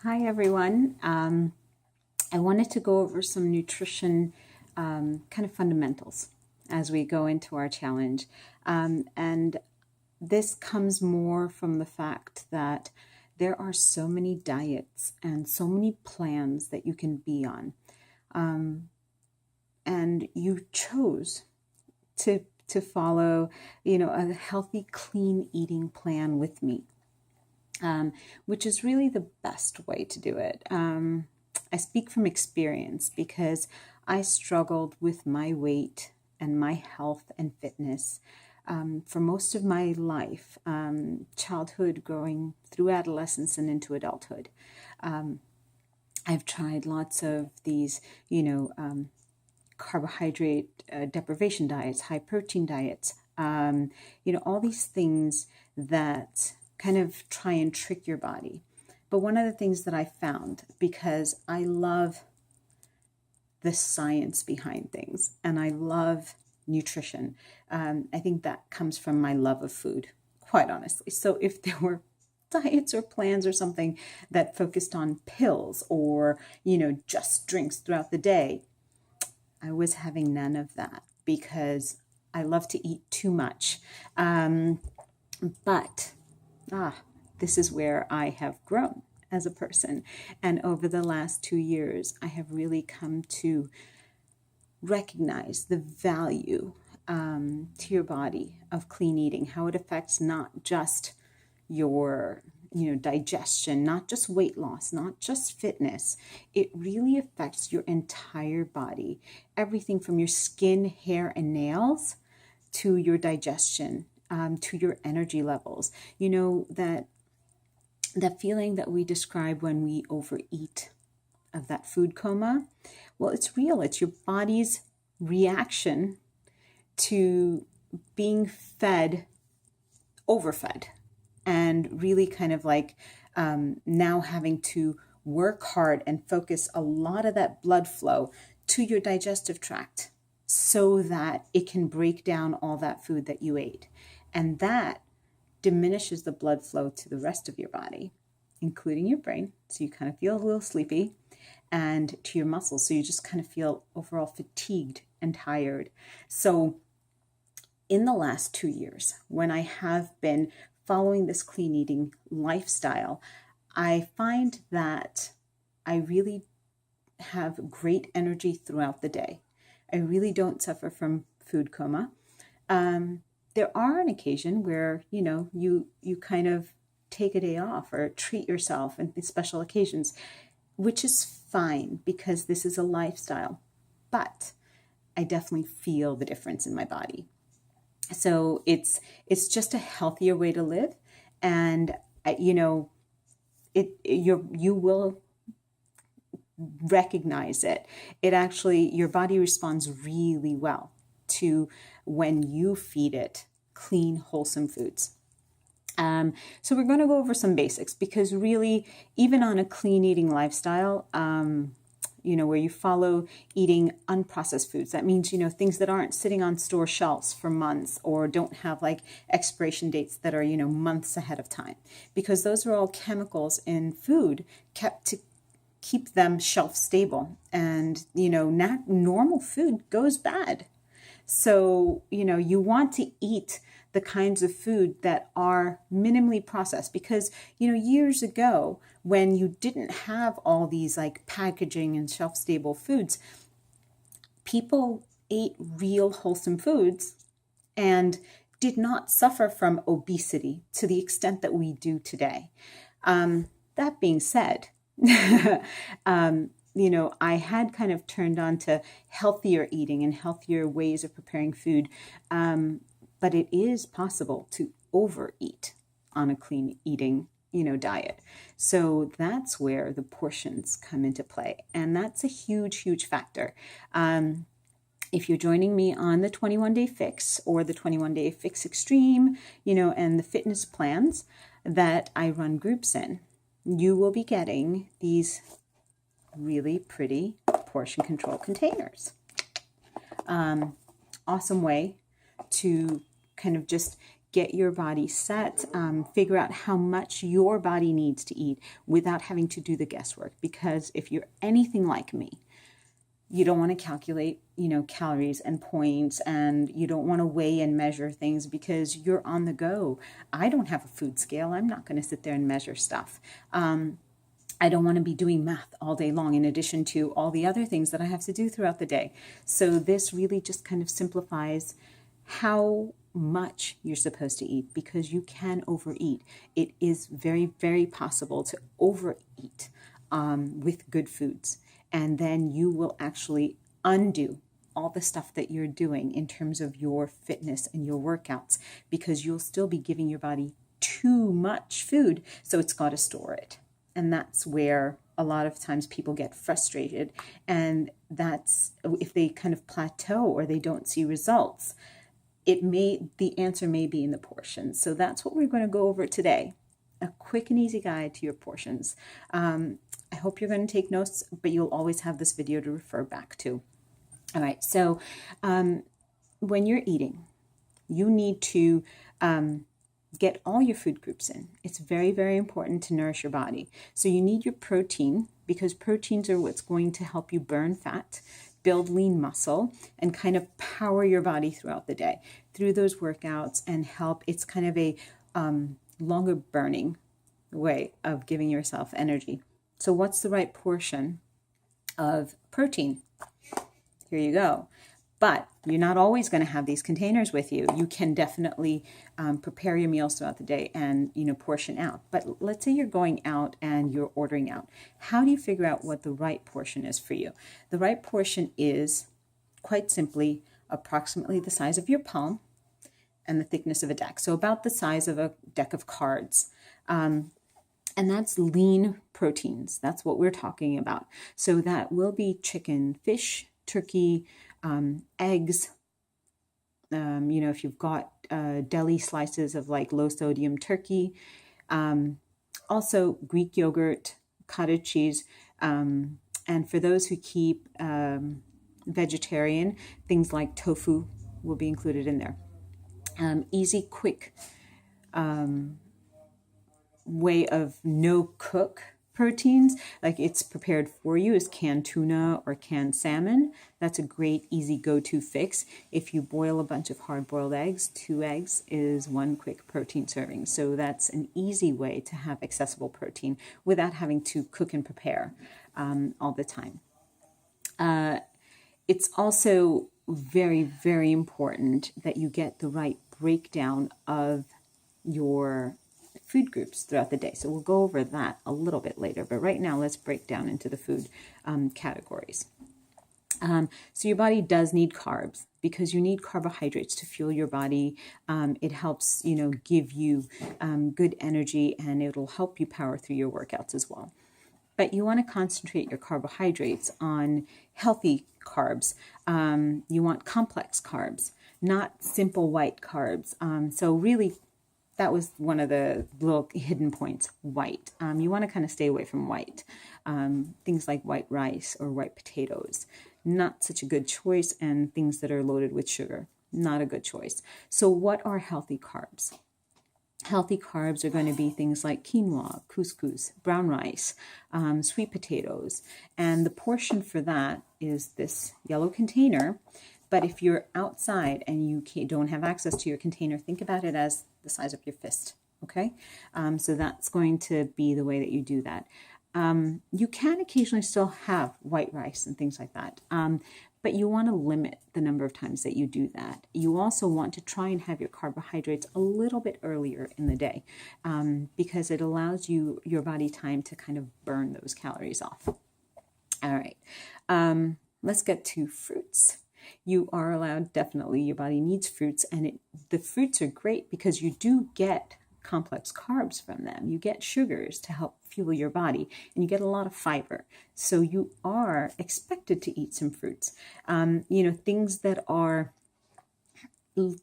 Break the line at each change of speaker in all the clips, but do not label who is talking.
Hi, everyone. I wanted to go over some nutrition kind of fundamentals as we go into our challenge. And this comes more from the fact that there are so many diets and so many plans that you can be on. And you chose to follow, a healthy, clean eating plan with me. Which is really the best way to do it. I speak from experience because I struggled with my weight and my health and fitness for most of my life, childhood, growing through adolescence and into adulthood. I've tried lots of these, carbohydrate deprivation diets, high protein diets, all these things that kind of try and trick your body. But one of the things that I found, because I love the science behind things and I love nutrition, I think that comes from my love of food, quite honestly. So if there were diets or plans or something that focused on pills or, just drinks throughout the day, I was having none of that because I love to eat too much. But this is where I have grown as a person. And over the last 2 years, I have really come to recognize the value to your body of clean eating, how it affects not just your digestion, not just weight loss, not just fitness. It really affects your entire body. Everything from your skin, hair, and nails to your digestion, to your energy levels. That feeling that we describe when we overeat, of that food coma, well, it's real. It's your body's reaction to being overfed, and really kind of like now having to work hard and focus a lot of that blood flow to your digestive tract so that it can break down all that food that you ate. And that diminishes the blood flow to the rest of your body, including your brain. So you kind of feel a little sleepy, and to your muscles. So you just kind of feel overall fatigued and tired. So in the last 2 years, when I have been following this clean eating lifestyle, I find that I really have great energy throughout the day. I really don't suffer from food coma. There are an occasion where, you kind of take a day off or treat yourself in special occasions, which is fine because this is a lifestyle. But I definitely feel the difference in my body. So it's just a healthier way to live, and you will recognize it. It actually, your body responds really well to when you feed it clean, wholesome foods. So we're going to go over some basics because really, even on a clean eating lifestyle, where you follow eating unprocessed foods. That means, things that aren't sitting on store shelves for months or don't have like expiration dates that are, months ahead of time, because those are all chemicals in food kept to keep them shelf stable. And, normal food goes bad. So, you want to eat the kinds of food that are minimally processed because, years ago, when you didn't have all these like packaging and shelf stable foods, people ate real wholesome foods and did not suffer from obesity to the extent that we do today. That being said, I had kind of turned on to healthier eating and healthier ways of preparing food. But it is possible to overeat on a clean eating, diet. So that's where the portions come into play. And that's a huge, huge factor. If you're joining me on the 21-day fix or the 21-day fix extreme, and the fitness plans that I run groups in, you will be getting these really pretty portion control containers. Awesome way to kind of just get your body set, figure out how much your body needs to eat without having to do the guesswork. Because if you're anything like me, you don't want to calculate, calories and points, and you don't want to weigh and measure things because you're on the go. I don't have a food scale. I'm not going to sit there and measure stuff. I don't want to be doing math all day long in addition to all the other things that I have to do throughout the day. So this really just kind of simplifies how much you're supposed to eat, because you can overeat. It is very, very possible to overeat with good foods. And then you will actually undo all the stuff that you're doing in terms of your fitness and your workouts, because you'll still be giving your body too much food, so it's got to store it. And that's where a lot of times people get frustrated, and that's if they kind of plateau or they don't see results, the answer may be in the portions. So that's what we're going to go over today. A quick and easy guide to your portions. I hope you're going to take notes, but you'll always have this video to refer back to. All right, so when you're eating, you need to get all your food groups in. It's very, very important to nourish your body. So you need your protein, because proteins are what's going to help you burn fat, build lean muscle, and kind of power your body throughout the day through those workouts, and help. It's kind of a longer burning way of giving yourself energy. So what's the right portion of protein? Here you go. But you're not always going to have these containers with you. You can definitely prepare your meals throughout the day and, portion out. But let's say you're going out and you're ordering out. How do you figure out what the right portion is for you? The right portion is, quite simply, approximately the size of your palm and the thickness of a deck. So about the size of a deck of cards. And that's lean proteins. That's what we're talking about. So that will be chicken, fish, turkey, eggs. If you've got deli slices of like low sodium turkey, also Greek yogurt, cottage cheese, and for those who keep vegetarian, things like tofu will be included in there. Easy, quick way of no cook proteins, like it's prepared for you, is canned tuna or canned salmon. That's a great easy go-to fix. If you boil a bunch of hard-boiled eggs, 2 eggs is 1 quick protein serving. So that's an easy way to have accessible protein without having to cook and prepare all the time. It's also very, very important that you get the right breakdown of your food groups throughout the day. So we'll go over that a little bit later, but right now let's break down into the food categories. So your body does need carbs, because you need carbohydrates to fuel your body. It helps, give you good energy, and it'll help you power through your workouts as well. But you want to concentrate your carbohydrates on healthy carbs. You want complex carbs, not simple white carbs. So really, that was one of the little hidden points, white. You want to kind of stay away from white. Things like white rice or white potatoes, not such a good choice, and things that are loaded with sugar, not a good choice. So what are healthy carbs? Healthy carbs are going to be things like quinoa, couscous, brown rice, sweet potatoes. And the portion for that is this yellow container. But if you're outside and you don't have access to your container, think about it as the size of your fist, okay? So that's going to be the way that you do that. You can occasionally still have white rice and things like that, but you want to limit the number of times that you do that. You also want to try and have your carbohydrates a little bit earlier in the day, because it allows your body time to kind of burn those calories off. All right, let's get to fruits. You are allowed, definitely, your body needs fruits, and the fruits are great because you do get complex carbs from them. You get sugars to help fuel your body, and you get a lot of fiber. So you are expected to eat some fruits. Things that are,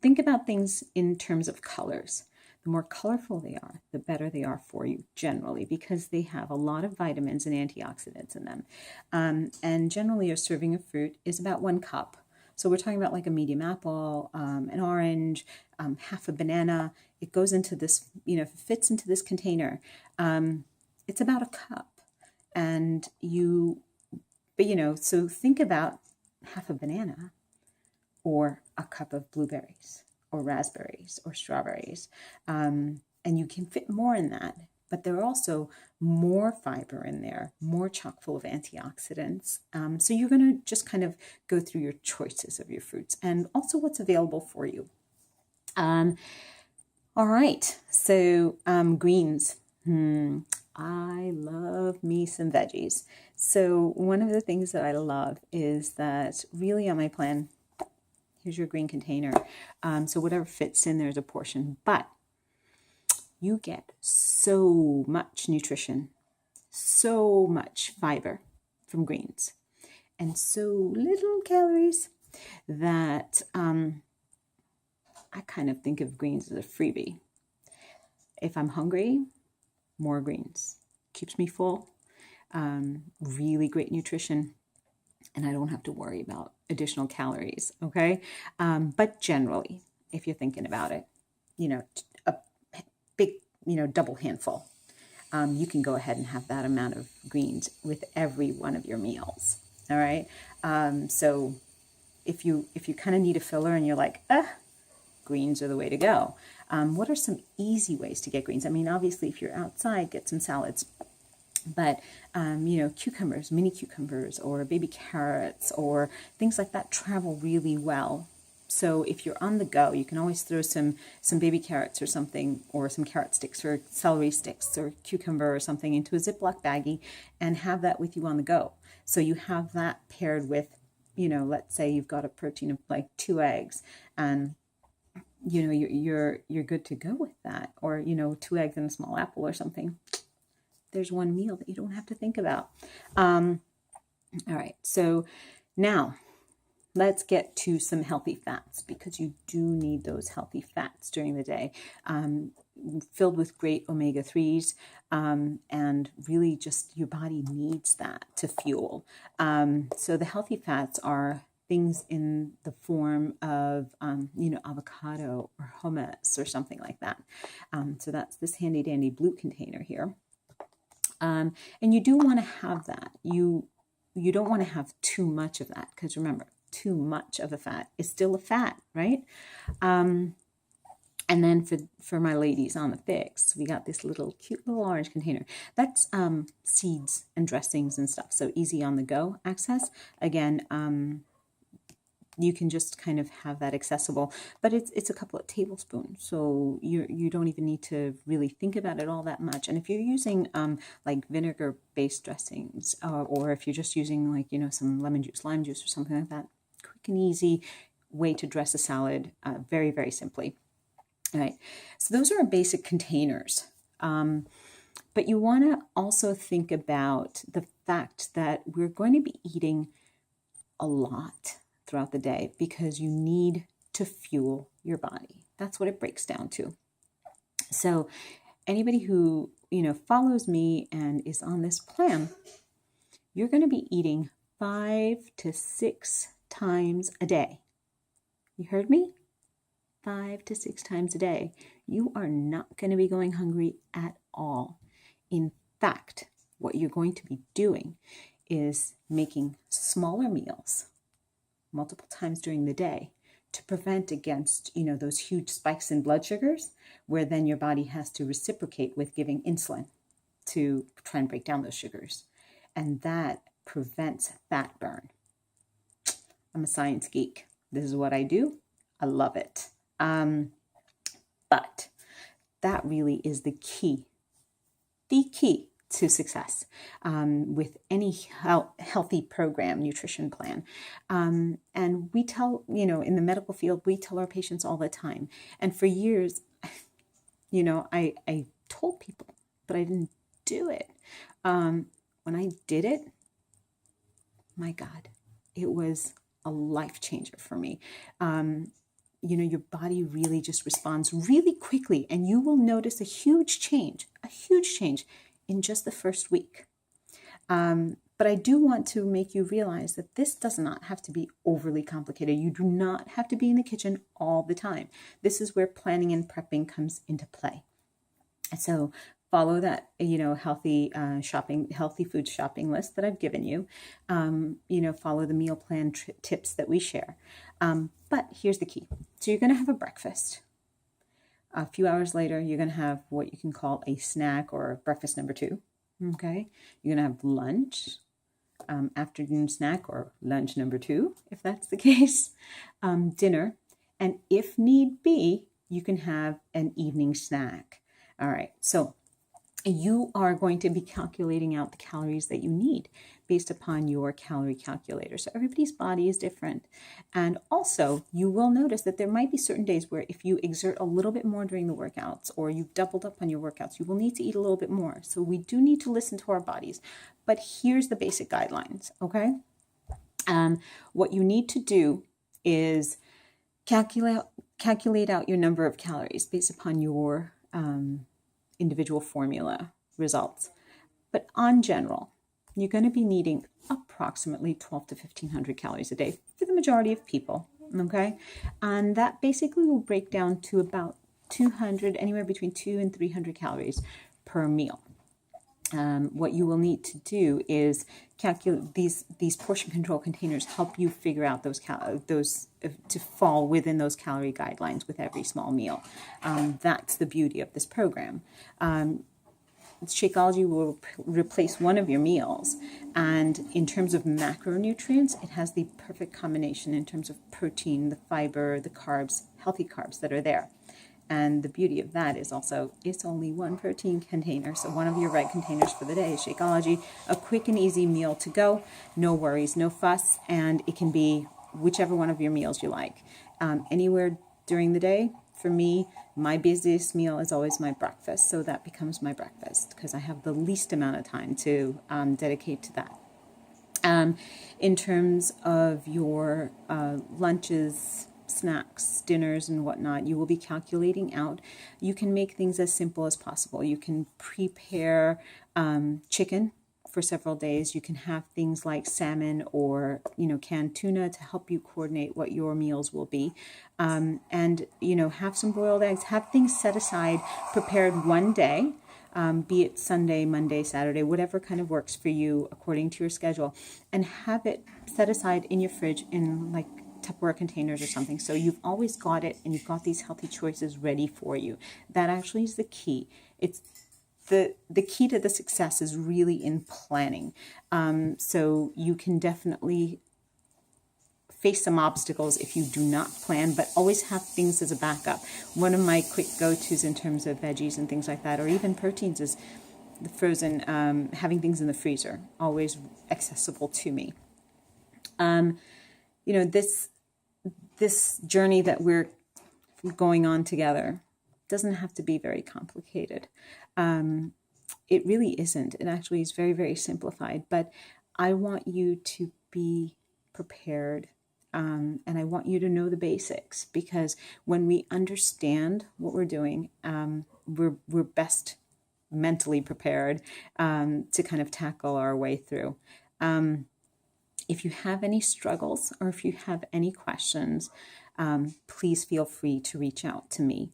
think about things in terms of colors. The more colorful they are, the better they are for you generally, because they have a lot of vitamins and antioxidants in them. And generally, a serving of fruit is about 1 cup. So we're talking about like a medium apple, an orange, half a banana. It goes into this, if it fits into this container, it's about a cup. And so think about half a banana or a cup of blueberries or raspberries or strawberries. And you can fit more in that, but there are also more fiber in there, more chock full of antioxidants. So you're going to just kind of go through your choices of your fruits and also what's available for you. All right, so greens. I love me some veggies. So one of the things that I love is that really on my plan, here's your green container. So whatever fits in there is a portion, but you get so much nutrition, so much fiber from greens, and so little calories that I kind of think of greens as a freebie. If I'm hungry, more greens. Keeps me full, really great nutrition, and I don't have to worry about additional calories, okay? But generally, if you're thinking about it, a big, double handful, you can go ahead and have that amount of greens with every one of your meals, all right? So if you kind of need a filler and you're like, greens are the way to go. What are some easy ways to get greens? I mean, obviously, if you're outside, get some salads. But, cucumbers, mini cucumbers, or baby carrots, or things like that travel really well. So if you're on the go, you can always throw some baby carrots or something, or some carrot sticks or celery sticks or cucumber or something into a Ziploc baggie and have that with you on the go. So you have that paired with, let's say you've got a protein of like 2 eggs, and you're good to go with that, or 2 eggs and a small apple or something. There's one meal that you don't have to think about. All right, so now let's get to some healthy fats, because you do need those healthy fats during the day, filled with great omega-3s, and really just your body needs that to fuel. So the healthy fats are things in the form of, avocado or hummus or something like that. So that's this handy dandy blue container here. And you do want to have that. You don't want to have too much of that, because remember, too much of a fat is still a fat, right? And then for my ladies on the fix, we got this cute little orange container. That's seeds and dressings and stuff. So easy on the go access. Again, you can just kind of have that accessible, but it's a couple of tablespoons, so you don't even need to really think about it all that much. And if you're using like vinegar-based dressings, or if you're just using like some lemon juice, lime juice, or something like that, quick and easy way to dress a salad, very, very simply. All right, so those are our basic containers. But you want to also think about the fact that we're going to be eating a lot throughout the day, because you need to fuel your body. That's what it breaks down to. So anybody who, follows me and is on this plan, you're going to be eating 5 to 6 times a day. You heard me? 5 to 6 times a day. You are not going to be going hungry at all. In fact, what you're going to be doing is making smaller meals multiple times during the day to prevent against, those huge spikes in blood sugars, where then your body has to reciprocate with giving insulin to try and break down those sugars. And that prevents fat burn. I'm a science geek. This is what I do. I love it. But that really is the key to success with any healthy program, nutrition plan. And we tell, in the medical field, we tell our patients all the time. And for years, I told people, but I didn't do it. When I did it, my God, it was a life changer for me. Your body really just responds really quickly, and you will notice a huge change in just the first week. But I do want to make you realize that this does not have to be overly complicated. You do not have to be in the kitchen all the time. This is where planning and prepping comes into play. So follow that, healthy healthy food shopping list that I've given you. Follow the meal plan tips that we share. But here's the key. So you're going to have a breakfast. A few hours later, you're going to have what you can call a snack or breakfast number 2. Okay. You're going to have lunch, afternoon snack or lunch number 2, if that's the case, dinner. And if need be, you can have an evening snack. All right. So you are going to be calculating out the calories that you need based upon your calorie calculator. So everybody's body is different. And also you will notice that there might be certain days where if you exert a little bit more during the workouts, or you've doubled up on your workouts, you will need to eat a little bit more. So we do need to listen to our bodies. But here's the basic guidelines, okay? What you need to do is calculate out your number of calories based upon your individual formula results. But on general, you're going to be needing approximately 12 to 1500 calories a day for the majority of people, okay? And that basically will break down to about 200, anywhere between 200 and 300 calories per meal. What you will need to do is calculate these portion control containers help you figure out those to fall within those calorie guidelines with every small meal. That's the beauty of this program. Shakeology will replace one of your meals, and in terms of macronutrients, it has the perfect combination in terms of protein, the fiber, the carbs, healthy carbs that are there. And the beauty of that is also it's only one protein container, so one of your red containers for the day is Shakeology, a quick and easy meal to go, no worries, no fuss, and it can be whichever one of your meals you like. Anywhere during the day. For me, my busiest meal is always my breakfast, so that becomes my breakfast because I have the least amount of time to dedicate to that. In terms of your lunches, snacks, dinners, and whatnot, you will be calculating out. You can make things as simple as possible. You can prepare chicken for several days. You can have things like salmon or canned tuna to help you coordinate what your meals will be, and have some boiled eggs. Have things set aside, prepared one day, be it Sunday, Monday, Saturday, whatever kind of works for you according to your schedule, and have it set aside in your fridge in like Tupperware containers or something. So you've always got it, and you've got these healthy choices ready for you. That actually is the key. It's the key to the success is really in planning. So you can definitely face some obstacles if you do not plan, but always have things as a backup. One of my quick go-tos in terms of veggies and things like that, or even proteins, is the frozen, having things in the freezer, always accessible to me. This journey that we're going on together doesn't have to be very complicated. It really isn't. It actually is very, very simplified. But I want you to be prepared, and I want you to know the basics, because when we understand what we're doing, we're best mentally prepared to kind of tackle our way through. If you have any struggles or if you have any questions, please feel free to reach out to me.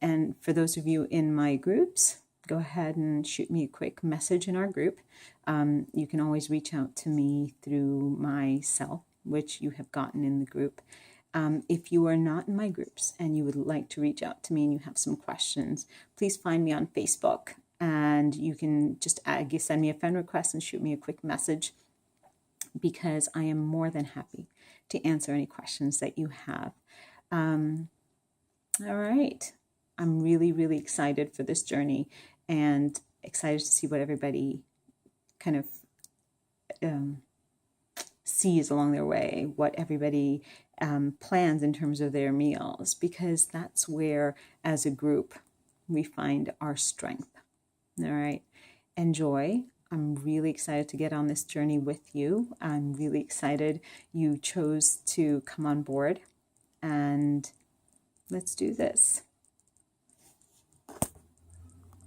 And for those of you in my groups, go ahead and shoot me a quick message in our group. You can always reach out to me through my cell, which you have gotten in the group. If you are not in my groups and you would like to reach out to me and you have some questions, please find me on Facebook, and you can just send me a friend request and shoot me a quick message, because I am more than happy to answer any questions that you have. All right. I'm really, really excited for this journey and excited to see what everybody kind of sees along their way, what everybody plans in terms of their meals, because that's where, as a group, we find our strength. All right. Enjoy. I'm really excited to get on this journey with you. I'm really excited you chose to come on board, and let's do this.